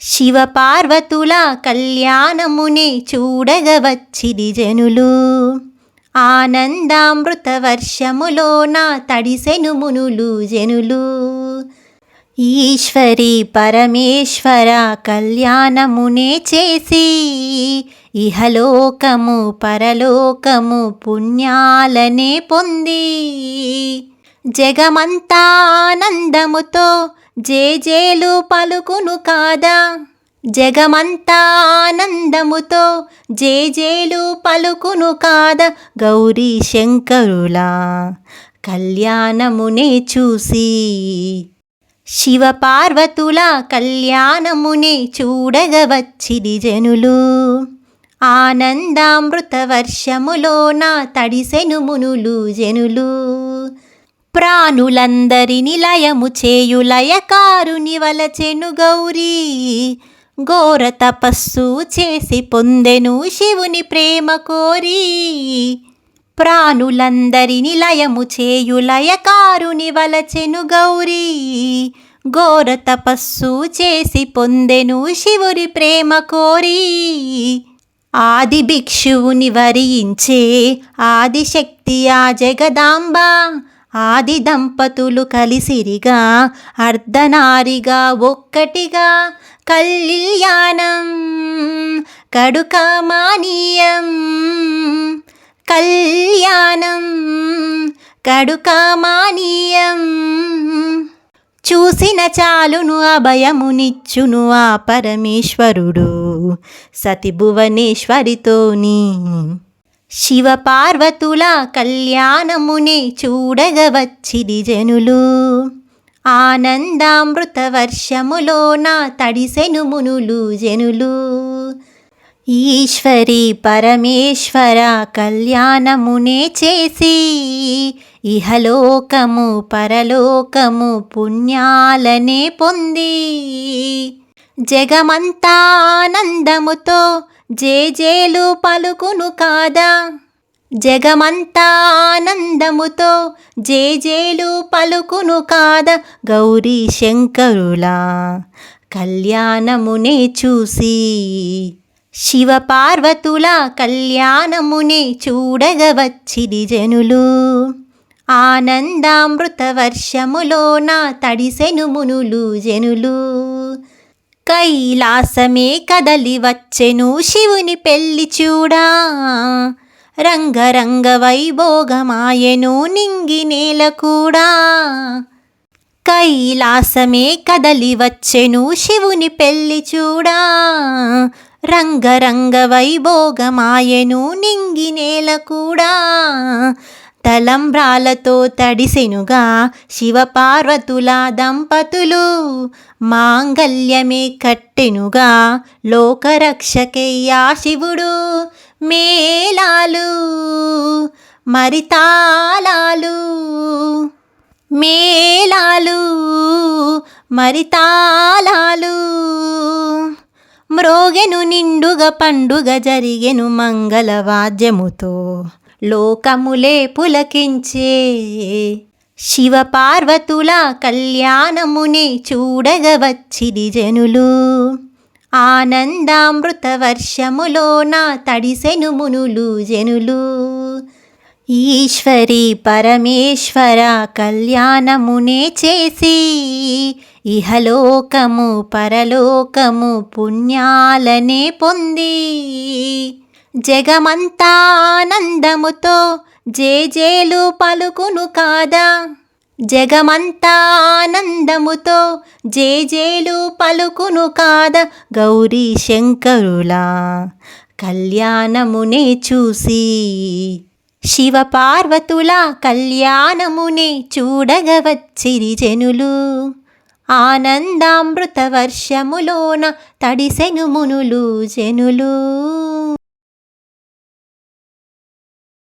శివపార్వతుల కళ్యాణమునే చూడగవచ్చిరి జనులు. ఆనందామృత వర్షములోన తడిసెను మునులు జనులు. ఈశ్వరి పరమేశ్వర కళ్యాణమునే చేసి ఇహలోకము పరలోకము పుణ్యాలనే పొంది జగమంతా ఆనందముతో జేజేలు పలుకును కాదా. జగమంతా ఆనందముతో జేజేలు పలుకును కాదా. గౌరీ శంకరుల కళ్యాణమునే చూసి శివపార్వతుల కళ్యాణమునే చూడగవచ్చిరి జనులు. ఆనందామృత వర్షములోన తడిసెను మునులు జనులు. ప్రాణులందరిని లయము చేయు లయకారుని వలచెను గౌరీ. ఘోర తపస్సు చేసి పొందెను శివుని ప్రేమ కోరి. ప్రాణులందరిని లయము చేయు లయకారుని వలచెను గౌరీ. ఘోర తపస్సు చేసి పొందెను శివుని ప్రేమ కోరి. ఆది భిక్షువుని వరించే ఆదిశక్తి ఆ జగదాంబ. ఆది దంపతులు కలిసిరిగా అర్ధనారిగా ఒక్కటిగా కళ్యాణం కడుకమానీయం. కళ్యాణం కడుకమానీయం. చూసిన చాలును అభయమునిచ్చును ఆ పరమేశ్వరుడు సతి భువనేశ్వరితోని. శివపార్వతుల కళ్యాణమునే చూడగవచ్చిరి జనులు. ఆనందామృత వర్షములోన తడిసెను మునులు జనులు. ఈశ్వరి పరమేశ్వర కళ్యాణమునే చేసి ఇహలోకము పరలోకము పుణ్యాలనే పొంది జగమంతా ఆనందముతో జేజేలు పలుకును కాదా. జగమంతా ఆనందముతో జేజేలు పలుకును కాదా. గౌరీ శంకరుల కళ్యాణమునే చూసి శివపార్వతుల కళ్యాణమునే చూడగవచ్చిరి జనులు. ఆనందామృత వర్షములోన తడిసెను మునులు జనులు. కైలాసమే కదలి వచ్చెను శివుని పెళ్లి చూడా. రంగరంగ వైభోగమాయెను నింగి నేల కూడా. కైలాసమే కదలి వచ్చెను శివుని పెళ్లి చూడా. రంగరంగ వైభోగమాయెను నింగి నేల కూడా. తలంబ్రాలతో తడిసెనుగా శివపార్వతుల దంపతులు. మాంగల్యమే కట్టెనుగా లోకరక్షకయ్యా శివుడు. మేళాలు మరితాళాలు మేళాలు మరితాళాలు మ్రోగెను నిండుగా పండుగ జరిగెను మంగళవాద్యముతో లోకములే పులకించే. శివపార్వతుల కళ్యాణమునే చూడగవచ్చిరి జనులు. ఆనందామృత వర్షములోన తడిసెను మునులు జనులు. ఈశ్వరి పరమేశ్వర కళ్యాణమునే చేసి ఇహలోకము పరలోకము పుణ్యాలనే పొంది జగమంతా ఆనందముతో జేజేలు పలుకును కాదా. జగమంతా ఆనందముతో జేజేలు పలుకును కాదా. గౌరీ శంకరుల కళ్యాణమునే చూసి శివపార్వతుల కళ్యాణమునే చూడగవచ్చిరి జనులు. ఆనందామృత వర్షములోన తడిసెను మునులు జనులు.